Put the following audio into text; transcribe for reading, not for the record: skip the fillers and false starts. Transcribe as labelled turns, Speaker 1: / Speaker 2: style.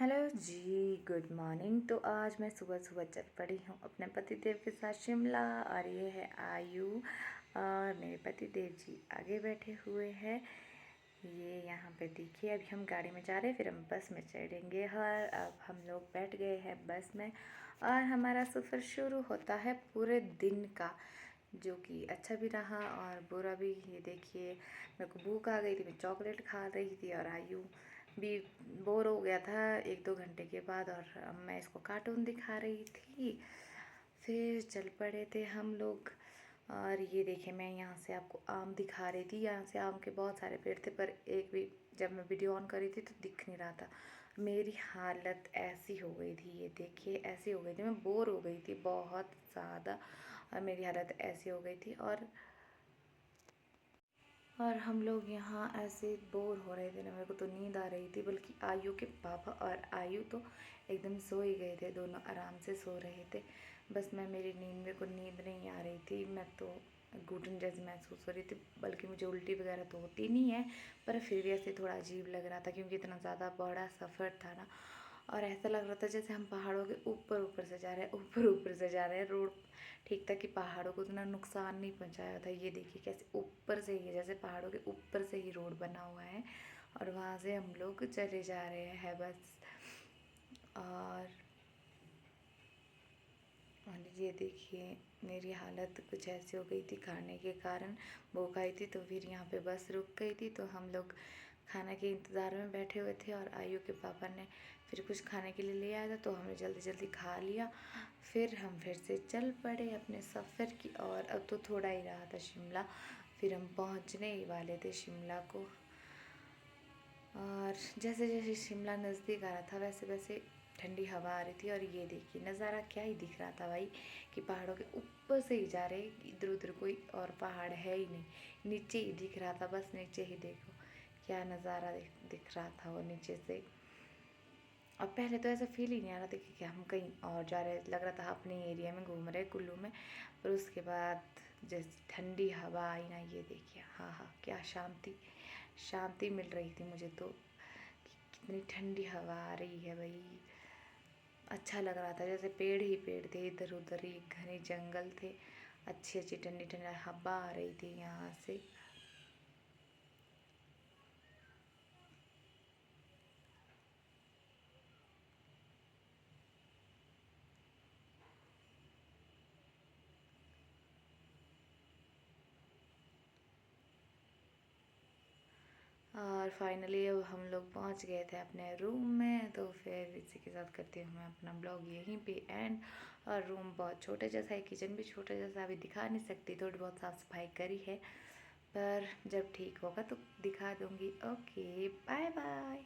Speaker 1: Hello जी, good morning. तो आज मैं सुबह सुबह चल पड़ी हूँ अपने पतिदेव के साथ शिमला। और ये है आयु और मेरे पतिदेव जी आगे बैठे हुए हैं। ये यहाँ पे देखिए, अभी हम गाड़ी में जा रहे हैं, फिर हम बस में चढ़ेंगे। और अब हम लोग बैठ गए हैं बस में और हमारा सफ़र शुरू होता है पूरे दिन का, जो कि अच्छा भी रहा और बुरा भी। ये देखिए, मेरे को भूख आ गई थी, मैं चॉकलेट खा रही थी और आयु भी बोर हो गया था 1-2 घंटे के बाद, और मैं इसको कार्टून दिखा रही थी। फिर चल पड़े थे हम लोग। और ये देखिए, मैं यहाँ से आपको आम दिखा रही थी। यहाँ से आम के बहुत सारे पेड़ थे, पर एक भी जब मैं वीडियो ऑन करी थी तो दिख नहीं रहा था। मेरी हालत ऐसी हो गई थी, ये देखिए ऐसी हो गई थी, मैं बोर हो गई थी बहुत ज़्यादा और मेरी हालत ऐसी हो गई थी। और हम लोग यहाँ ऐसे बोर हो रहे थे ना, मेरे को तो नींद आ रही थी, बल्कि आयु के पापा और आयु तो एकदम सो ही गए थे, दोनों आराम से सो रहे थे। बस मेरी नींद, मेरे को नींद नहीं आ रही थी, मैं तो घुटन जैसी महसूस हो रही थी, बल्कि मुझे उल्टी वगैरह तो होती नहीं है, पर फिर भी ऐसे थोड़ा अजीब लग रहा था क्योंकि इतना ज़्यादा बड़ा सफ़र था ना। और ऐसा लग रहा था जैसे हम पहाड़ों के ऊपर ऊपर से जा रहे हैं, ऊपर ऊपर से जा रहे हैं। रोड ठीक था कि पहाड़ों को उतना नुकसान नहीं पहुंचाया था। ये देखिए कैसे ऊपर से ही, जैसे पहाड़ों के ऊपर से ही रोड बना हुआ है और वहाँ से हम लोग चले जा रहे हैं बस। और ये देखिए, मेरी हालत कुछ ऐसी हो गई थी खाने के कारण, भूख आई थी। तो फिर यहाँ पे बस रुक गई थी, तो हम लोग खाना के इंतज़ार में बैठे हुए थे और आयु के पापा ने फिर कुछ खाने के लिए ले आया था, तो हमने जल्दी जल्दी खा लिया। फिर हम फिर से चल पड़े अपने सफ़र की और अब तो थोड़ा ही रहा था शिमला, फिर हम पहुँचने ही वाले थे शिमला को। और जैसे जैसे शिमला नज़दीक आ रहा था वैसे वैसे ठंडी हवा आ रही थी। और ये देखिए नज़ारा क्या ही दिख रहा था भाई, कि पहाड़ों के ऊपर से ही जा रहे, इधर उधर कोई और पहाड़ है ही नहीं, नीचे ही दिख रहा था, बस नीचे ही देखो क्या नज़ारा दिख रहा था वो नीचे से। और पहले तो ऐसा फील ही नहीं आ रहा था कि हम कहीं और जा रहे, लग रहा था अपने एरिया में घूम रहे कुल्लू में। पर उसके बाद जैसे ठंडी हवा आई ना, ये देखिए, हाँ हाँ, क्या शांति शांति मिल रही थी मुझे तो, कि कितनी ठंडी हवा आ रही है भाई। अच्छा लग रहा था, जैसे पेड़ ही पेड़ थे, इधर उधर ही घने जंगल थे, अच्छी अच्छी ठंडी ठंडी हवा आ रही थी यहाँ से। और फाइनली अब हम लोग पहुंच गए थे अपने रूम में। तो फिर इसी के साथ करती हूँ मैं अपना ब्लॉग यहीं पे एंड। और रूम बहुत छोटे जैसा है, किचन भी छोटे जैसा, अभी दिखा नहीं सकती, थोड़ी बहुत साफ़ सफाई करी है, पर जब ठीक होगा तो दिखा दूँगी। Okay, bye bye.